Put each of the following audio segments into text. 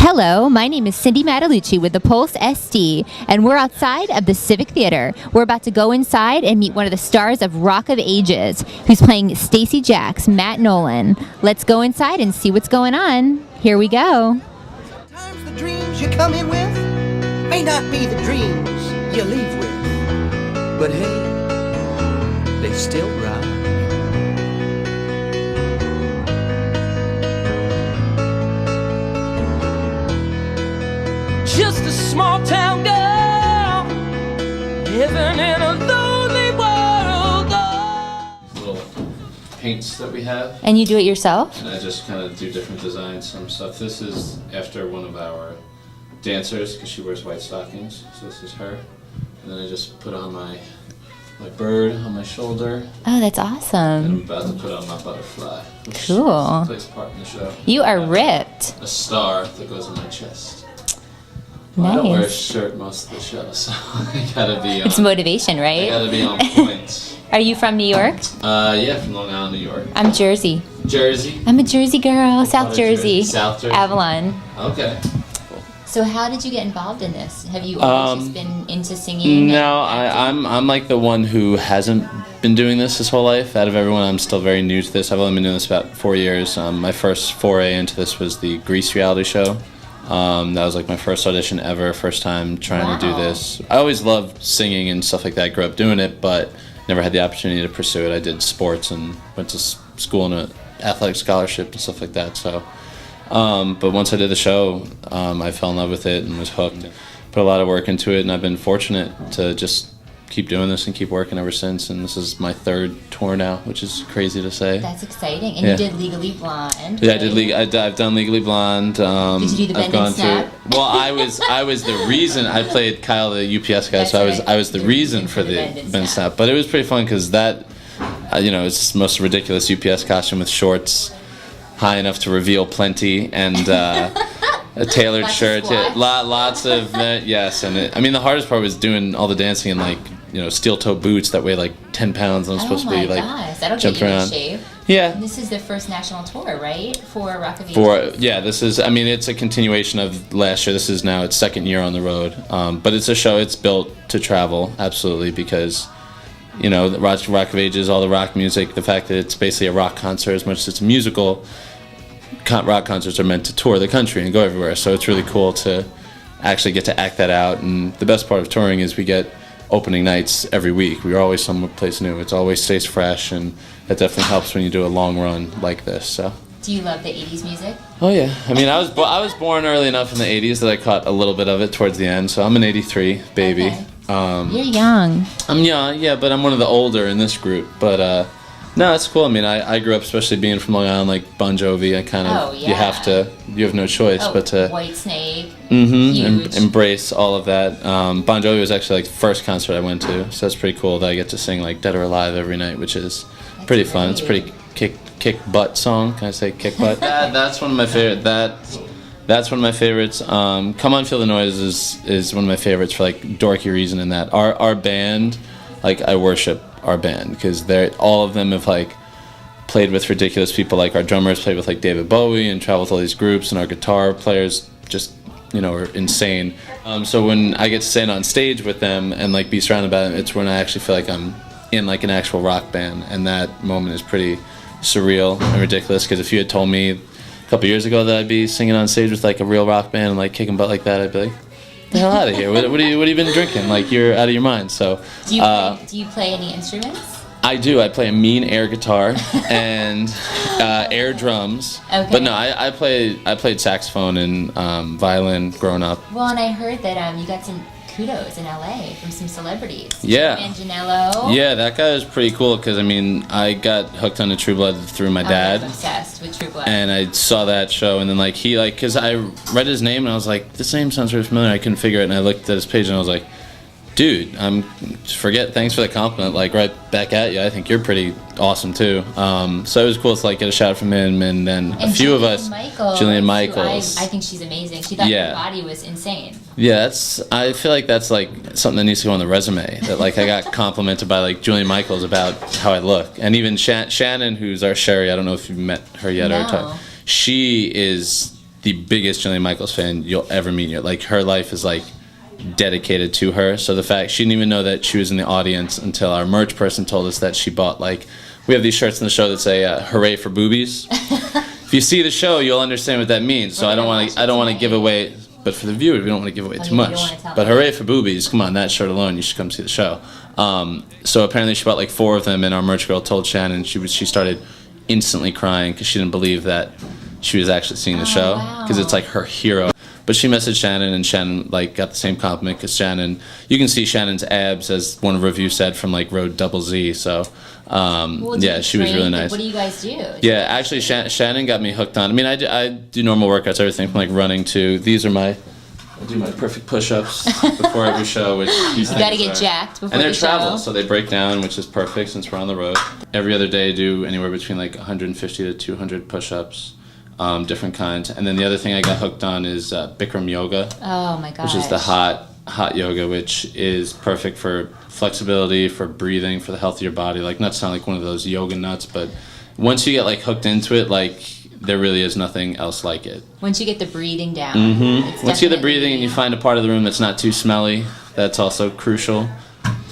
Hello, my name is Cindy Matalucci with the Pulse SD, and we're outside of the Civic Theater. We're about to go inside and meet one of the stars of Rock of Ages, who's playing Stacey Jack's Matt Nolan. Let's go inside and see what's going on. Here we go. Sometimes the dreams you come in with may not be the dreams you leave with, but hey, they still rock. Just a small town girl living in a lonely world. Little paints that we have, And you do it yourself? and I just kind of do different designs, some stuff. This is after one of our dancers because she wears white stockings, so this is her. And then I just put on my bird on my shoulder, Oh, that's and I'm awesome. about to put on my butterfly, which Cool. plays a part in the show. You are ripped. A star that goes on my chest. Well, I don't wear a Nice. shirt most of the show, so I gotta be It's on. motivation, I right? gotta be on point. Are you from New York? Yeah, from Long Island, New York. I'm Jersey. Jersey. I'm a Jersey girl, South Part of Jersey. Jersey. South Jersey. Avalon. Okay. So how did you get involved in this? Have you always just been into singing? No, I'm like the one who hasn't been doing this his whole life. Out of everyone, I'm still very new to this. I've only been doing this about 4 years. My first foray into this was the Grease reality show. That was like my first audition ever, first time trying to do Wow. this. I always loved singing and stuff like that. I grew up doing it, but never had the opportunity to pursue it. I did sports and went to school on an athletic scholarship and stuff like that. So, but once I did the show, I fell in love with it and was hooked. Put a lot of work into it, and I've been fortunate to just keep doing this and keep working ever since. And this is my third tour now, which is crazy to say. That's exciting. And Yeah. you did Legally Blonde. Yeah, right? I've done Legally Blonde. Did you do the I've Bend and Snap? Well, I was the reason. I played Kyle, the UPS guy, That's so right. I was the The reason for the Bend and Bend and Snap. Snap. But it was pretty fun because that, it's the most ridiculous UPS costume with shorts high enough to reveal plenty and a tailored Lots of shirt. squats. Lots of yes, and the hardest part was doing all the dancing in steel toe boots that weigh like 10 pounds. And I'm supposed Oh to my be like gosh, that'll get jumping you in around. shape. Yeah. This is the first national tour, right? For Rock of Ages? This is, it's a continuation of last year. This is now its second year on the road. But it's a show, it's built to travel, absolutely, because, the Rock of Ages, all the rock music, the fact that it's basically a rock concert as much as it's a musical, rock concerts are meant to tour the country and go everywhere. So it's really cool to actually get to act that out. And the best part of touring is we get opening nights every week. We're always someplace new. It always stays fresh, and that definitely helps when you do a long run like this. So. Do you love the 80s music? Oh yeah, I was born early enough in the '80s that I caught a little bit of it towards the end. So I'm an '83 baby. Okay. You're young. I'm young, yeah, but I'm one of the older in this group. But no, it's cool. I grew up, especially being from Long Island, like Bon Jovi. I kind of you have no choice but to White Snake. mm-hmm, embrace all of that. Bon Jovi was actually like the first concert I went to, so that's pretty cool that I get to sing like Dead or Alive every night, which is pretty fun. It's a pretty kick butt song. Can I say kick butt? That's one of my favorite. That's one of my favorites. Come On Feel the Noise is one of my favorites for like dorky reason in that our band, like I worship our band because all of them have like played with ridiculous people. Like our drummers played with like David Bowie and traveled with all these groups, and our guitar players just are insane. So when I get to stand on stage with them and like be surrounded by them, it's when I actually feel like I'm in like an actual rock band, and that moment is pretty surreal and ridiculous. Because if you had told me a couple years ago that I'd be singing on stage with like a real rock band and like kicking butt like that, I'd be like, the hell out of here. What have you been drinking? Like, you're out of your mind. So Do you play any instruments? I do. I play a mean air guitar and air drums. Okay. But no, I played saxophone and violin growing up. Well, and I heard that you got some kudos in LA from some celebrities. Yeah. Manganiello. Yeah, that guy was pretty cool because I got hooked on True Blood through my dad. I'm obsessed with True Blood. And I saw that show, and then because I read his name and I was like, this name sounds really familiar. I couldn't figure it, and I looked at his page and I was like, dude, thanks for the compliment. Like, right back at you. I think you're pretty awesome too. So it was cool to like get a shout from him, and then a few of us. Jillian Michaels. I think she's amazing. She thought her body was insane. Yeah, I feel like that's like something that needs to go on the resume. That like I got complimented by like Julian Michaels about how I look, and even Shannon, who's our Sherry. I don't know if you've met her yet No. or talked. She is the biggest Jillian Michaels fan you'll ever meet. Like, her life is like dedicated to her. So the fact she didn't even know that she was in the audience until our merch person told us that she bought, like, we have these shirts in the show that say "Hooray for Boobies." If you see the show, you'll understand what that means. So I don't want to give away, but for the viewers, we don't want to give away too much. But "Hooray for Boobies," come on, that shirt alone, you should come see the show. So apparently she bought like 4 of them, and our merch girl told Shannon she started instantly crying because she didn't believe that she was actually seeing the show, because it's like her hero. But she messaged Shannon, and Shannon like got the same compliment, because Shannon, you can see Shannon's abs, as one review said, from like row double Z. So yeah, she was really nice. What do you guys do? Yeah, actually Shannon got me hooked on. I mean, I do normal workouts, everything from like running to, these are I do my perfect push-ups before every show, which you got to get jacked before the show. And they're travel, so they break down, which is perfect since we're on the road. Every other day I do anywhere between like 150 to 200 push-ups, different kinds. And then the other thing I got hooked on is Bikram yoga. Oh my gosh. Which is the hot yoga, which is perfect for flexibility, for breathing, for the health of your body. Like, not to sound like one of those yoga nuts, but once you get like hooked into it, like, there really is nothing else like it. Once you get the breathing down. Once you get the breathing and you find a part of the room that's not too smelly, that's also crucial.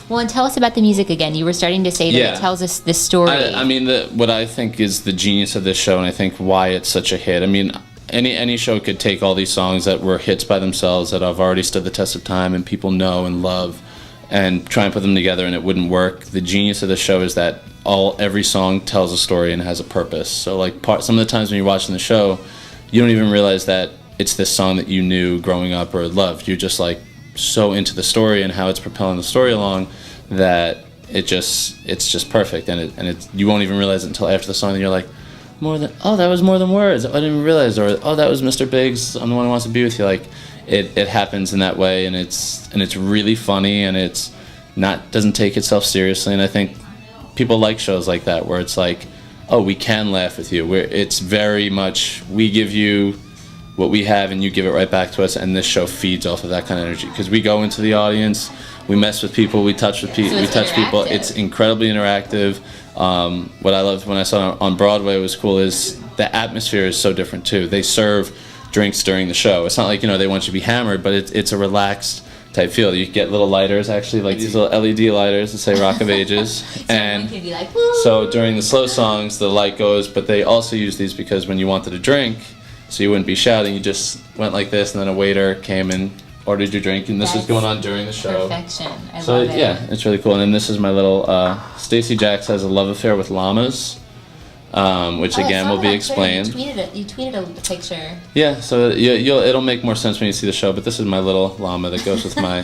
Well, and tell us about the music again. You were starting to say that it tells us the story. I mean, what I think is the genius of this show, and I think why it's such a hit. I mean, any show could take all these songs that were hits by themselves, that have already stood the test of time and people know and love, and try and put them together, and it wouldn't work. The genius of the show is that every song tells a story and has a purpose. So like some of the times when you're watching the show, you don't even realize that it's this song that you knew growing up or loved. You're just like so into the story and how it's propelling the story along that it's just perfect. And you won't even realize it until after the song, and you're like, that was more than words. I didn't even realize. Or that was Mr. Biggs, I'm the one who wants to be with you. Like, it happens in that way, and it's really funny, and it's doesn't take itself seriously. And I think people like shows like that, where it's like, oh, we can laugh with you. It's very much, we give you what we have and you give it right back to us, and this show feeds off of that kind of energy, because we go into the audience, we mess with people, we touch people, It's incredibly interactive. What I loved when I saw it on Broadway was cool is the atmosphere is so different too. They serve drinks during the show. It's not like, they want you to be hammered, but it's a relaxed type feel. You get little lighters, actually, like these little LED lighters that say Rock of Ages. And can be like, so during the slow songs, the light goes, but they also use these because when you wanted a drink, so you wouldn't be shouting, you just went like this, and then a waiter came and ordered your drink, and this is going on during the show. Perfection. I love it. Yeah, it's really cool. And then this is my little, Stacey Jacks has a love affair with llamas, which again will be explained. You tweeted a picture. Yeah, so it'll make more sense when you see the show, but this is my little llama that goes with my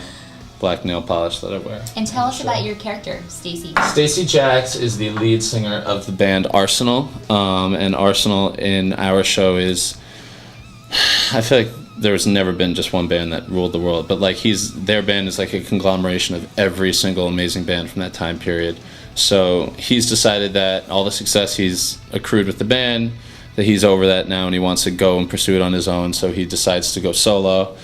black nail polish that I wear. And tell us about your character, Stacey. Stacey Jacks is the lead singer of the band Arsenal, and Arsenal in our show is, I feel like there's never been just one band that ruled the world, but like their band is like a conglomeration of every single amazing band from that time period. So he's decided that all the success he's accrued with the band, that he's over that now, and he wants to go and pursue it on his own. So he decides to go solo,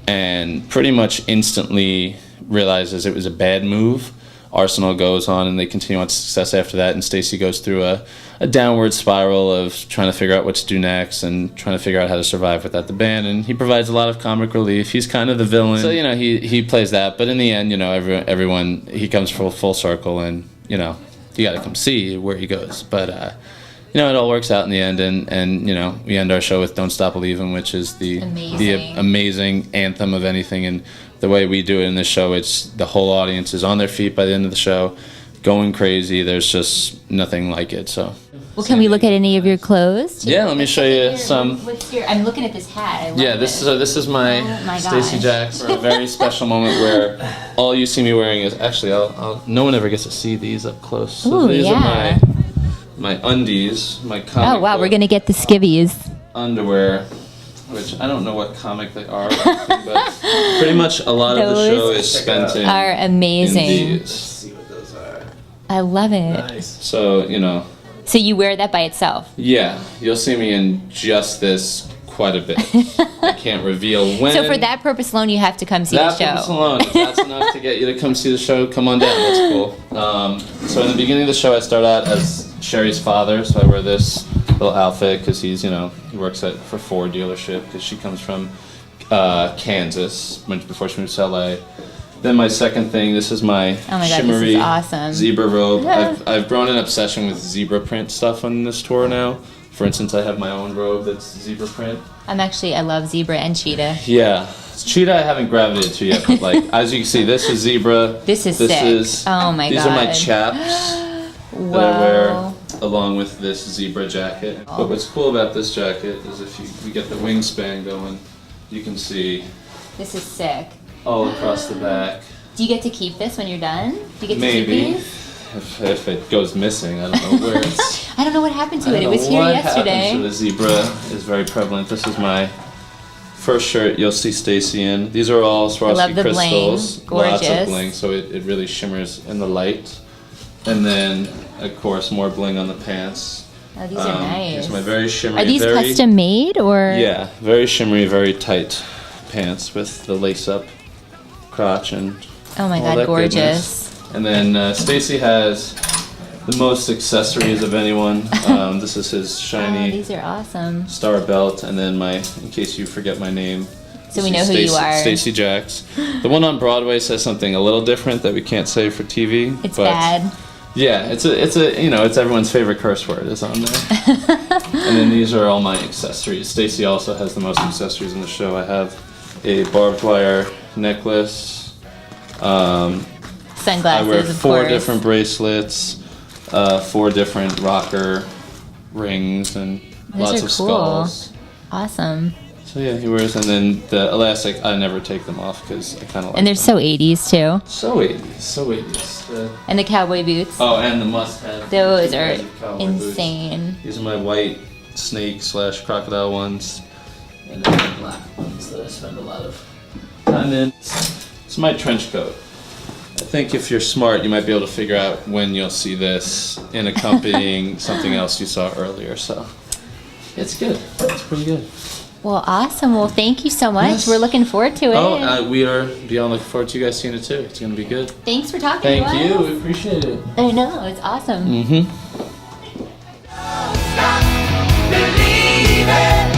and pretty much instantly realizes it was a bad move. Arsenal goes on, and they continue on to success after that, and Stacey goes through a downward spiral of trying to figure out what to do next and trying to figure out how to survive without the band, and he provides a lot of comic relief. He's kind of the villain, so he plays that, but in the end, everyone, he comes full circle, and you gotta come see where he goes. But it all works out in the end, and we end our show with "Don't Stop Believin'," which is the amazing anthem of anything. And the way we do it in this show, it's the whole audience is on their feet by the end of the show, going crazy. There's just nothing like it. So, well, can we look at any of your clothes? Yeah, let me show you some. I'm looking at this hat. I love this is my Stacey Jacks for a very special moment where all you see me wearing is actually no one ever gets to see these up close. So these are my undies, my comic. Oh wow, we're gonna get the skivvies. Underwear, which I don't know what comic they are, but pretty much a lot of the show is spent in. Are amazing. In these. Let's see what those are. I love it. Nice. So So you wear that by itself? Yeah, you'll see me in just this quite a bit. I can't reveal when. So for that purpose alone, you have to come see the show. That purpose alone, if that's enough to get you to come see the show, come on down. That's cool. So in the beginning of the show, I start out as Sherry's father, so I wear this little outfit because he wears works for Ford dealership because she comes from Kansas before she moved to LA. Then my second thing, this is my Oh my God, shimmery this is awesome. zebra robe. I've grown an obsession with zebra print stuff on this tour now. For instance, I have my own robe that's zebra print. I love zebra and cheetah. Yeah, cheetah I haven't gravitated to yet, but like as you can see, this is zebra. This is sick. Oh my God. These are my chaps Whoa. that I wear along with this zebra jacket. But what's cool about this jacket is if we get the wingspan going, you can see This is sick. all across the back. Do you get to keep this when you're done? Do you get to Maybe. keep these? If it goes missing, I don't know where it's. I don't know what happened to it. I It don't was know here what yesterday. happens to the zebra is very prevalent. This is my first shirt you'll see Stacy in. These are all Swarovski love the bling. crystals. Lots of Gorgeous. bling, so it really shimmers in the light. And then, of course, more bling on the pants. Oh, these are nice. These are my very shimmery. Are these very, custom made or? Yeah, very shimmery, very tight pants with the lace-up crotch and Oh my all God, that gorgeous. goodness. And then Stacy has the most accessories of anyone. This is his Oh, shiny these are awesome. star belt, and then in case you forget my name. So we know who you are. Stacy Jacks. The one on Broadway says something a little different that we can't say for TV. It's but bad. Yeah, it's everyone's favorite curse word is on there. And then these are all my accessories. Stacy also has the most accessories in the show. I have a barbed wire necklace. Sunglasses, I wear of 4 course. different bracelets, 4 different rocker rings, and Those lots are of cool. skulls. Awesome. So yeah, he wears, and then the elastic, I never take them off because I kind of like And they're them. so 80s too. So 80s, so 80s. And the cowboy boots. Oh, and the must-have. Those are cowboy boots. insane. These are my white snake/crocodile ones, and then the black ones that I spend a lot of time in. It's my trench coat. I think if you're smart, you might be able to figure out when you'll see this in accompanying something else you saw earlier. So it's good. It's pretty good. Well, awesome. Well, thank you so much. Yes. We're looking forward to it. Oh, we are beyond looking forward to you guys seeing it too. It's gonna be good. Thanks for talking Thank to us. you. We appreciate it. I know. It's awesome. Mm-hmm. Believe it.